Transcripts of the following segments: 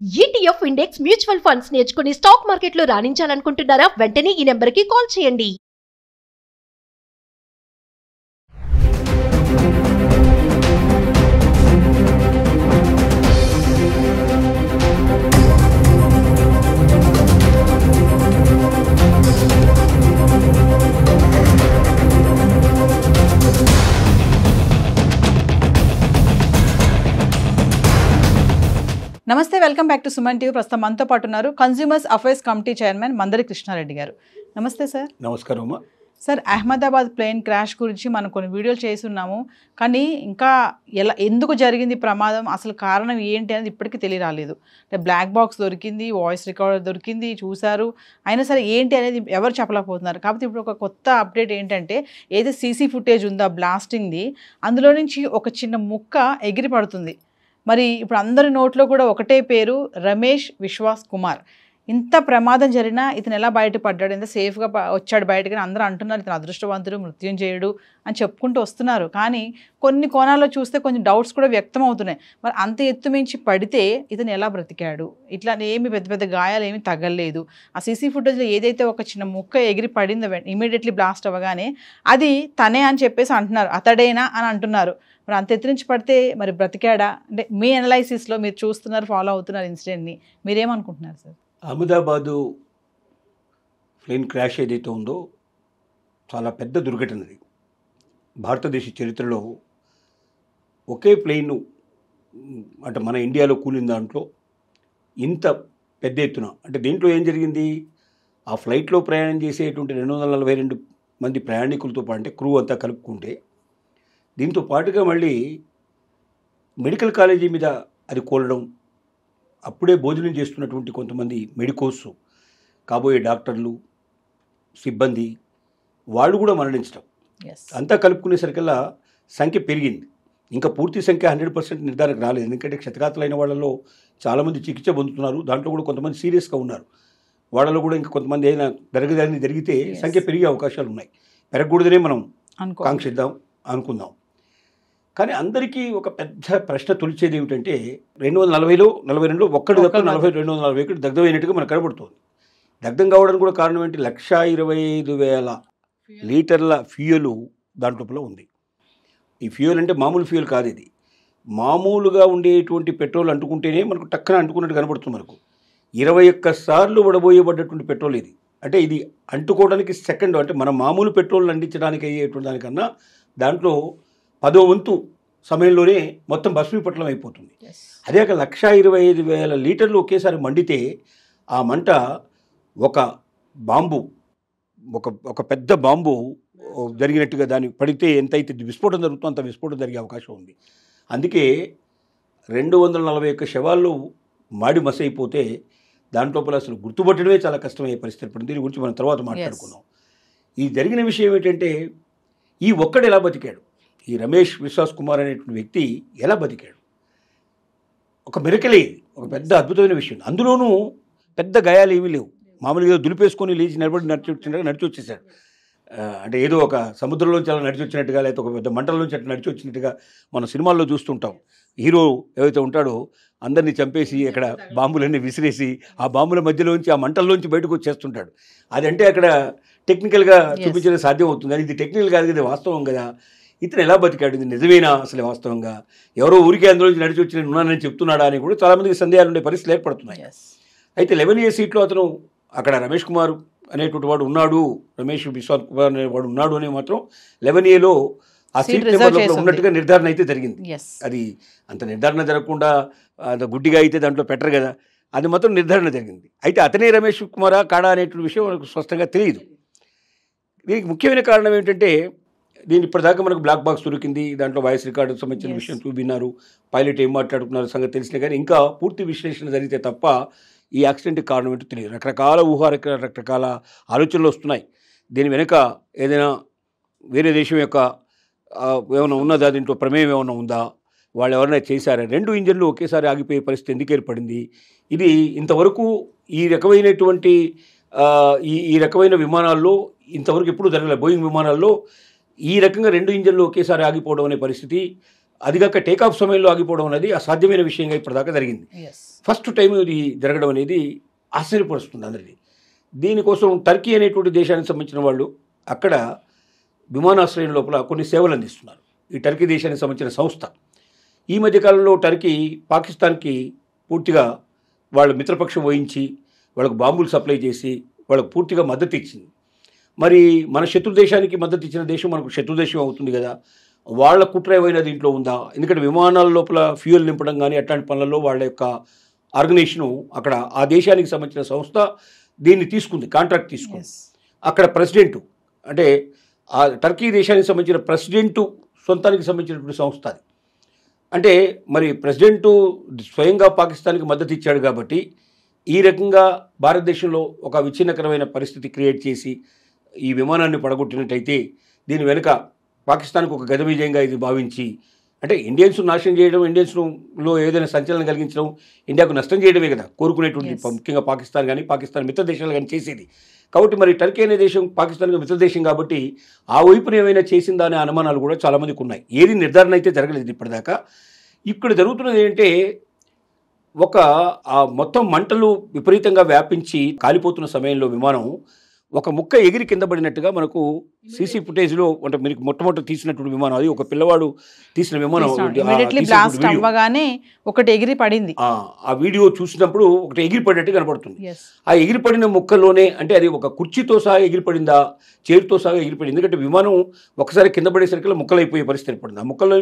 ETF index mutual funds నేర్చుకుని stock మార్కెట్లో రాణించాలనుకుంటున్నారా? వెంటనే ఈ నెంబర్కి కాల్ చేయండి. నమస్తే, welcome back to Suman TV. ప్రస్తుతం మనతో పాటు ఉన్నారు consumers affairs committee chairman Mandari Krishna Reddy గారు. నమస్తే సార్. నమస్కారం అమ్మా. సార్, అహ్మదాబాద్ ప్లేన్ క్రాష్ గురించి మనం కొన్ని వీడియోలు చేస్తున్నాము, కానీ ఇంకా ఎందుకు జరిగింది ప్రమాదం, అసలు కారణం ఏంటి అనేది ఇప్పటికీ తెలియరాలేదు. అంటే బ్లాక్ బాక్స్ దొరికింది, వాయిస్ రికార్డర్ దొరికింది, చూశారు, అయినా సరే ఏంటి అనేది ఎవరు చెప్పలేకపోతున్నారు. కాబట్టి ఇప్పుడు ఒక కొత్త అప్డేట్ ఏంటంటే, ఏదైతే సీసీ ఫుటేజ్ ఉందో బ్లాస్టింగ్ది, అందులో నుంచి ఒక చిన్న ముక్క ఎగిరి పడుతుంది. మరి ఇప్పుడు అందరి నోట్లో కూడా ఒకటే పేరు, రమేష్ విశ్వాస్ కుమార్. ఇంత ప్రమాదం జరిగినా ఇతను ఎలా బయటపడ్డాడు, ఎంత సేఫ్గా వచ్చాడు బయటకు అందరూ అంటున్నారు. ఇతను అదృష్టవంతుడు, మృత్యుంజయుడు అని చెప్పుకుంటూ వస్తున్నారు. కానీ కొన్ని కోణాల్లో చూస్తే కొంచెం డౌట్స్ కూడా వ్యక్తం అవుతున్నాయి. మరి అంత ఎత్తు మించి పడితే ఇతను ఎలా బ్రతికాడు, ఇట్లా ఏమి పెద్ద పెద్ద గాయాలు ఏమి తగలలేదు. ఆ సీసీ ఫుటేజ్లో ఏదైతే ఒక చిన్న ముక్క ఎగిరి పడిందో ఇమీడియట్లీ బ్లాస్ట్ అవ్వగానే అది తనే అని చెప్పేసి అంటున్నారు, అతడేనా అని అంటున్నారు. మరి అంత ఎత్తు నుంచి పడితే మరి బ్రతికాడా? అంటే మీ అనలైసిస్లో మీరు చూస్తున్నారు, ఫాలో అవుతున్నారు ఇన్సిడెంట్ని, మీరేమనుకుంటున్నారు సార్? అహ్మదాబాదు ప్లేన్ క్రాష్ ఏదైతే ఉందో చాలా పెద్ద దుర్ఘటనది. భారతదేశ చరిత్రలో ఒకే ప్లేను అంటే మన ఇండియాలో కూలిన దాంట్లో ఇంత పెద్ద ఎత్తున, అంటే దీంట్లో ఏం జరిగింది, ఆ ఫ్లైట్లో ప్రయాణం చేసేటువంటి 242 మంది ప్రయాణికులతో పాటు అంటే క్రూ అంతా కలుపుకుంటే, దీంతో పాటుగా మళ్ళీ మెడికల్ కాలేజీ మీద అది కూలడం, అప్పుడే భోజనం చేస్తున్నటువంటి కొంతమంది మెడికోస్, కాబోయే డాక్టర్లు, సిబ్బంది వాళ్ళు కూడా మరణించడం, అంతా కలుపుకునేసరికల్లా సంఖ్య పెరిగింది. ఇంకా పూర్తి సంఖ్య 100% నిర్ధారణకు రాలేదు. ఎందుకంటే క్షతగాతులైన వాళ్ళలో చాలామంది చికిత్స పొందుతున్నారు, దాంట్లో కూడా కొంతమంది సీరియస్గా ఉన్నారు. వాళ్ళలో కూడా ఇంకా కొంతమంది ఏదైనా జరిగితే సంఖ్య పెరిగే అవకాశాలు ఉన్నాయి. పెరగకూడదనే మనం కాంక్షిద్దాం, అనుకుందాం. కానీ అందరికీ ఒక పెద్ద ప్రశ్న తొలిచేది ఏమిటంటే, 240లో 42లో ఒక్కడి తప్ప 241 దగ్ధమైనట్టుగా మనకు కనబడుతుంది. దగ్ధం కావడానికి కూడా కారణం ఏంటి, 125,000 లీటర్ల ఫ్యూయల్ దాంట్లో ఉంది. ఈ ఫ్యూయల్ అంటే మామూలు ఫ్యూయల్ కాదు, ఇది మామూలుగా ఉండేటువంటి పెట్రోల్ అంటుకుంటేనే మనకు టక్కన అంటుకున్నట్టు కనబడుతుంది. మనకు 21 సార్లు వడబోయబడ్డటువంటి పెట్రోల్ ఇది. అంటే ఇది అంటుకోవడానికి సెకండ్, అంటే మన మామూలు పెట్రోల్ అందించడానికి అయ్యేటువంటి దానికన్నా దాంట్లో 10వ వంతు సమయంలోనే మొత్తం భస్మీపట్లం అయిపోతుంది. అదే 125,000 లీటర్లు ఒకేసారి మండితే ఆ మంట ఒక బాంబు, ఒక పెద్ద బాంబు జరిగినట్టుగా దాన్ని పడితే ఎంతైతే విస్ఫోటం జరుగుతుందో అంత విస్ఫోటం జరిగే అవకాశం ఉంది. అందుకే 241 శవాల్లో మాడి మసైపోతే దాంట్లోపల అసలు గుర్తుపట్టడమే చాలా కష్టమయ్యే పరిస్థితి పడింది. దీని గురించి మనం తర్వాత మాట్లాడుకుందాం. ఈ జరిగిన విషయం ఏంటంటే, ఈ ఒక్కడు ఎలా బతికాడు, ఈ రమేష్ విశ్వాస్ కుమార్ అనేటువంటి వ్యక్తి ఎలా బతికాడు, ఒక మిరకలే, ఒక పెద్ద అద్భుతమైన విషయం. అందులోనూ పెద్ద గాయాలు ఏమీ లేవు, మామూలుగా దులిపేసుకొని లేచి నడిచి వచ్చేసాడు. అంటే ఏదో ఒక సముద్రంలోంచి అలా నడిచి వచ్చినట్టుగా, లేకపోతే ఒక పెద్ద మంటల్లోంచి అట్లా నడిచి వచ్చినట్టుగా మన సినిమాల్లో చూస్తుంటాం. హీరో ఏవైతే ఉంటాడో అందరినీ చంపేసి అక్కడ బాంబులన్నీ విసిరేసి ఆ బాంబుల మధ్యలోంచి ఆ మంటల్లోంచి బయటకు వచ్చేస్తుంటాడు. అదంటే అక్కడ టెక్నికల్గా చూపించడం సాధ్యం అవుతుంది, కానీ ఇది టెక్నికల్ కాదు కదా, వాస్తవం కదా. ఇతను ఎలా బతికాడు, ఇది నిజమేనా అసలు వాస్తవంగా, ఎవరో ఊరికే అందులోంచి నడిచి వచ్చి నేను ఉన్నానని చెప్తున్నాడా అని కూడా చాలామందికి సందేహాలు ఉండే పరిస్థితులు ఏర్పడుతున్నాయి. అయితే 11A సీట్లో అతను అక్కడ రమేష్ కుమార్ అనేటువంటి వాడు ఉన్నాడు, రమేష్ విశ్వాస్ కుమార్ అనేవాడు ఉన్నాడు అని మాత్రం 11Aలో ఆ సీట్ నెంబర్లో ఉన్నట్టుగా నిర్ధారణ అయితే జరిగింది. అది అంత నిర్ధారణ జరగకుండా అంత గుడ్డిగా అయితే దాంట్లో పెట్టరు కదా, అది మాత్రం నిర్ధారణ జరిగింది. అయితే అతనే రమేష్ కుమారా కాడా అనేటువంటి విషయం మనకు స్పష్టంగా తెలియదు. దీనికి ముఖ్యమైన కారణం ఏంటంటే, దీని ఇప్పటిదాకా మనకు బ్లాక్ బాక్స్ దొరికింది, దాంట్లో వాయిస్ రికార్డుకు సంబంధించిన విషయం విన్నారు, పైలట్ ఏం మాట్లాడుకున్నారు సంగతి తెలిసినా కానీ ఇంకా పూర్తి విశ్లేషణ జరిగితే తప్ప ఈ యాక్సిడెంట్కి కారణం ఏంటో తెలియదు. రకరకాల రకరకాల ఆలోచనలు వస్తున్నాయి. దీని వెనుక ఏదైనా వేరే దేశం యొక్క ఏమైనా ఉన్నదా, దీంట్లో ప్రమేయం ఏమైనా ఉందా, వాళ్ళు ఎవరైనా చేశారా, 2 ఇంజన్లు ఒకేసారి ఆగిపోయే పరిస్థితి ఎందుకు ఏర్పడింది, ఇది ఇంతవరకు ఈ రకమైనటువంటి ఈ రకమైన విమానాల్లో ఇంతవరకు ఎప్పుడు జరగలేదు. బోయింగ్ విమానాల్లో ఈ రకంగా 2 ఇంజన్లు ఒకేసారి ఆగిపోవడం అనే పరిస్థితి, అదిగాక టేకాఫ్ సమయంలో ఆగిపోవడం అనేది అసాధ్యమైన విషయంగా ఇప్పటిదాకా జరిగింది. ఫస్ట్ టైం ఇది జరగడం అనేది ఆశ్చర్యపరుస్తుంది అందరినీ. దీనికోసం టర్కీ అనేటువంటి దేశానికి సంబంధించిన వాళ్ళు అక్కడ విమానాశ్రయం లోపల కొన్ని సేవలు అందిస్తున్నారు. ఈ టర్కీ దేశానికి సంబంధించిన సంస్థ ఈ మధ్యకాలంలో టర్కీ పాకిస్తాన్కి పూర్తిగా వాళ్ళ మిత్రపక్షం వహించి వాళ్ళకు బాంబులు సప్లై చేసి వాళ్ళకు పూర్తిగా మద్దతు ఇచ్చింది. మరి మన శత్రు దేశానికి మద్దతు ఇచ్చిన దేశం మనకు శత్రు దేశం అవుతుంది కదా, వాళ్ళ కుట్ర ఏమైనా దీంట్లో ఉందా? ఎందుకంటే విమానాల లోపల ఫ్యూయల్ నింపడం కానీ అట్లాంటి పనులలో వాళ్ళ యొక్క ఆర్గనైజేషను అక్కడ ఆ దేశానికి సంబంధించిన సంస్థ దీన్ని తీసుకుంది, కాంట్రాక్ట్ తీసుకుంది. అక్కడ ప్రెసిడెంటు అంటే ఆ టర్కీ దేశానికి సంబంధించిన ప్రెసిడెంటు సొంతానికి సంబంధించినటువంటి సంస్థ అది. అంటే మరి ప్రెసిడెంటు స్వయంగా పాకిస్తాన్కి మద్దతు ఇచ్చాడు కాబట్టి ఈ రకంగా భారతదేశంలో ఒక విచ్ఛిన్నకరమైన పరిస్థితి క్రియేట్ చేసి ఈ విమానాన్ని పడగొట్టినట్టయితే దీని వెనుక పాకిస్తాన్కు ఒక గత విజయంగా ఇది భావించి అంటే ఇండియన్స్ నాశనం చేయడం, ఇండియన్స్లో ఏదైనా సంచలనం కలిగించడం, ఇండియాకు నష్టం చేయడమే కదా కోరుకునేటువంటి ముఖ్యంగా పాకిస్తాన్ కానీ పాకిస్తాన్ మిత్ర దేశాలు కానీ చేసేది. కాబట్టి మరి టర్కీ అనే దేశం పాకిస్తాన్కి మిత్ర దేశం కాబట్టి ఆ వైపున ఏమైనా చేసిందా అనే అనుమానాలు కూడా చాలామందికి ఉన్నాయి. ఏది నిర్ధారణ అయితే జరగలేదు ఇప్పటిదాకా. ఇక్కడ జరుగుతున్నది ఏంటంటే మొత్తం మంటలు విపరీతంగా వ్యాపించి కాలిపోతున్న సమయంలో విమానం ఒక ముక్క ఎగిరి కింద పడినట్టుగా మనకు సీసీ ఫుటేజ్లో అంటే మీకు మొట్టమొదటి తీసినటువంటి విమానం అది ఒక పిల్లవాడు తీసిన విమానం. ఒకటి ఎగిరి పడింది. ఆ వీడియో చూసినప్పుడు ఒకటి ఎగిరి పడినట్టు కనపడుతుంది. ఆ ఎగిరి పడిన ముక్కలోనే అంటే అది ఒక కుర్చీతో సహా ఎగిరి పడిందా, చైర్తో సహా ఎగిరి పడింది. ఎందుకంటే విమానం ఒకసారి కింద పడేసరికి ముక్కలైపోయే పరిస్థితి ఏర్పడింది. ఆ ముక్కల్లో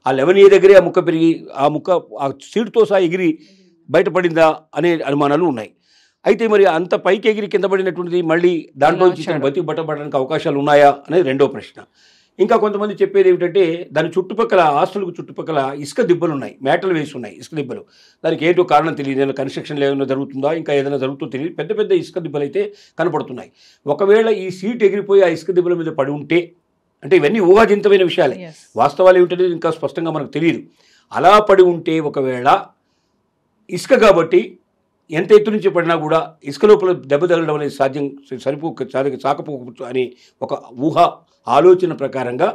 ఆ 11A దగ్గరే ఆ ముక్క పెరిగి ఆ సీటుతో సహా ఎగిరి బయటపడిందా అనే అనుమానాలు ఉన్నాయి. అయితే మరి అంత పైకి ఎగిరి కింద పడినటువంటిది మళ్ళీ దాంట్లో బతికి బట్టబడడానికి అవకాశాలు ఉన్నాయా అనేది రెండో ప్రశ్న. ఇంకా కొంతమంది చెప్పేది ఏమిటంటే దాని చుట్టుపక్కల హాస్టల్కు చుట్టుపక్కల ఇసుక దిబ్బలు ఉన్నాయి, మేటలు వేసి ఉన్నాయి ఇసుక దిబ్బలు. దానికి ఏంటో కారణం తెలియదు, ఏదైనా కన్స్ట్రక్షన్ ఏమైనా జరుగుతుందా ఇంకా ఏదైనా జరుగుతుందో తెలియదు. పెద్ద పెద్ద ఇసుక దిబ్బలు అయితే కనపడుతున్నాయి. ఒకవేళ ఈ సీట్ ఎగిరిపోయి ఆ ఇసుక దిబ్బల మీద పడి ఉంటే అంటే ఇవన్నీ ఊహాజనితమైన విషయాలే, వాస్తవాలు ఏమిటనేది ఇంకా స్పష్టంగా మనకు తెలియదు. అలా పడి ఉంటే ఒకవేళ ఇసుక కాబట్టి ఎంత ఎత్తు నుంచి పడినా కూడా ఇసుక లోపల దెబ్బ తగలడం అనేది సాకపోవచ్చు అని ఒక ఆలోచన ప్రకారంగా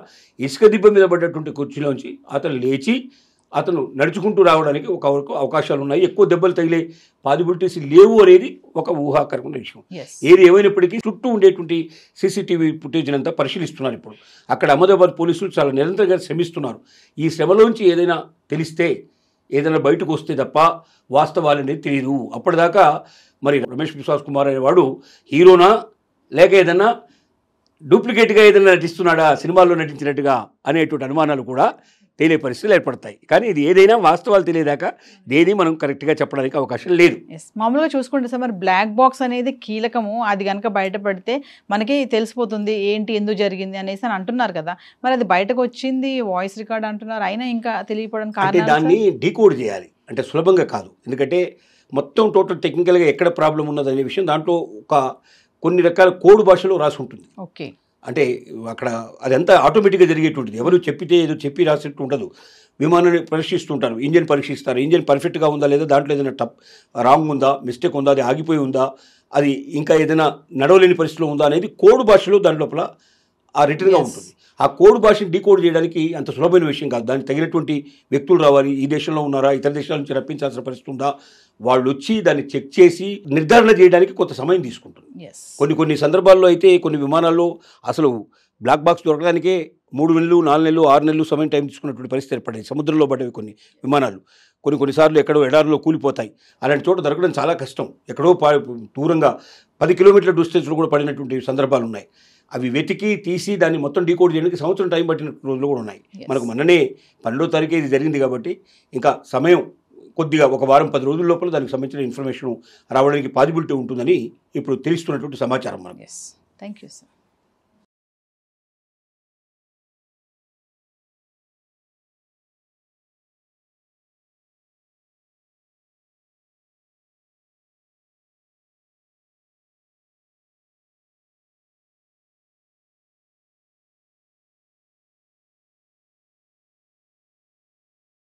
ఇసుక దిబ్బ మీద పడ్డటువంటి కుర్చీలోంచి అతను లేచి అతను నడుచుకుంటూ రావడానికి ఒక అవకాశాలు ఉన్నాయి. ఎక్కువ దెబ్బలు తగిలే పాసిబిలిటీస్ లేవు అనేది ఒక ఊహాకరమైన విషయం. ఏది ఏమైనప్పటికీ చుట్టూ ఉండేటువంటి సీసీటీవీ ఫుటేజ్ అంతా పరిశీలిస్తున్నారు. ఇప్పుడు అక్కడ అహ్మదాబాద్ పోలీసులు చాలా నిరంతరంగా శ్రమిస్తున్నారు. ఈ శ్రమలోంచి ఏదైనా తెలిస్తే ఏదైనా బయటకు వస్తే తప్ప వాస్తవాలు అనేది తెలియదు. అప్పటిదాకా మరి రమేష్ విశ్వాస్ కుమార్ అనేవాడు హీరోనా లేక ఏదైనా డూప్లికేట్గా ఏదైనా నటిస్తున్నాడా సినిమాల్లో నటించినట్టుగా అనేటువంటి అనుమానాలు కూడా తెలియ పరిస్థితులు ఏర్పడతాయి. కానీ ఇది ఏదైనా వాస్తవాలు తెలియదాకా దేని మనం కరెక్ట్గా చెప్పడానికి అవకాశం లేదు. మామూలుగా చూసుకుంటే సార్ మరి బ్లాక్ బాక్స్ అనేది కీలకము, అది కనుక బయటపడితే మనకి తెలిసిపోతుంది ఏంటి ఎందుకు జరిగింది అనేసి అని అంటున్నారు కదా. మరి అది బయటకు వచ్చింది వాయిస్ రికార్డ్ అంటున్నారు, అయినా ఇంకా తెలియకపోవడానికి కారణం దాన్ని డీకోడ్ చేయాలి అంటే సులభంగా కాదు. ఎందుకంటే మొత్తం టోటల్ టెక్నికల్గా ఎక్కడ ప్రాబ్లం ఉన్నదనే విషయం దాంట్లో కొన్ని రకాల కోడ్ భాషలో రాసి ఉంటుంది. ఓకే, అంటే అక్కడ అదంతా ఆటోమేటిక్గా జరిగేటువంటిది. ఎవరు చెప్పితే ఏదో చెప్పి రాసినట్టు ఉండదు. విమానాన్ని పరీక్షిస్తుంటారు, ఇంజన్ పరీక్షిస్తారు, ఇంజన్ పర్ఫెక్ట్గా ఉందా లేదా, దాంట్లో ఏదైనా రాంగ్ ఉందా, మిస్టేక్ ఉందా, అది ఆగిపోయి ఉందా, అది ఇంకా ఏదైనా నడవలేని పరిస్థితిలో ఉందా అనేది కోడ్ భాషలో దాని లోపల ఆ రిటర్న్గా ఉంటుంది. ఆ కోడ్ భాషను డీకోడ్ చేయడానికి అంత సులభమైన విషయం కాదు. దానికి తగినటువంటి వ్యక్తులు రావాలి. ఈ దేశంలో ఉన్నారా, ఇతర దేశాల నుంచి రప్పించాల్సిన పరిస్థితి ఉందా, వాళ్ళు వచ్చి దాన్ని చెక్ చేసి నిర్ధారణ చేయడానికి కొంత సమయం తీసుకుంటుంది. కొన్ని సందర్భాల్లో అయితే కొన్ని విమానాల్లో అసలు బ్లాక్ బాక్స్ దొరకడానికే 3 నెలలు 4 నెలలు 6 నెలలు సమయం టైం తీసుకున్నటువంటి పరిస్థితి ఏర్పడింది. సముద్రంలో పడ్డవి కొన్ని విమానాలు కొన్నిసార్లు ఎక్కడో ఎడారిలో కూలిపోతాయి. అలాంటి చోట దొరకడం చాలా కష్టం. ఎక్కడో దూరంగా 10 కిలోమీటర్ల డిస్టెన్స్లో కూడా పడినటువంటి సందర్భాలు ఉన్నాయి. అవి వెతికి తీసి దాన్ని మొత్తం డీకోడ్ చేయడానికి సంవత్సరం టైం పట్టిన రోజులు కూడా ఉన్నాయి. మనకు మొన్ననే 12వ తారీఖు ఇది జరిగింది కాబట్టి ఇంకా సమయం కొద్దిగా ఒక వారం 10 రోజుల లోపల దానికి సంబంధించిన ఇన్ఫర్మేషన్ రావడానికి పాసిబిలిటీ ఉంటుందని ఇప్పుడు తెలుస్తున్నటువంటి సమాచారం మనకు. Thank you sir.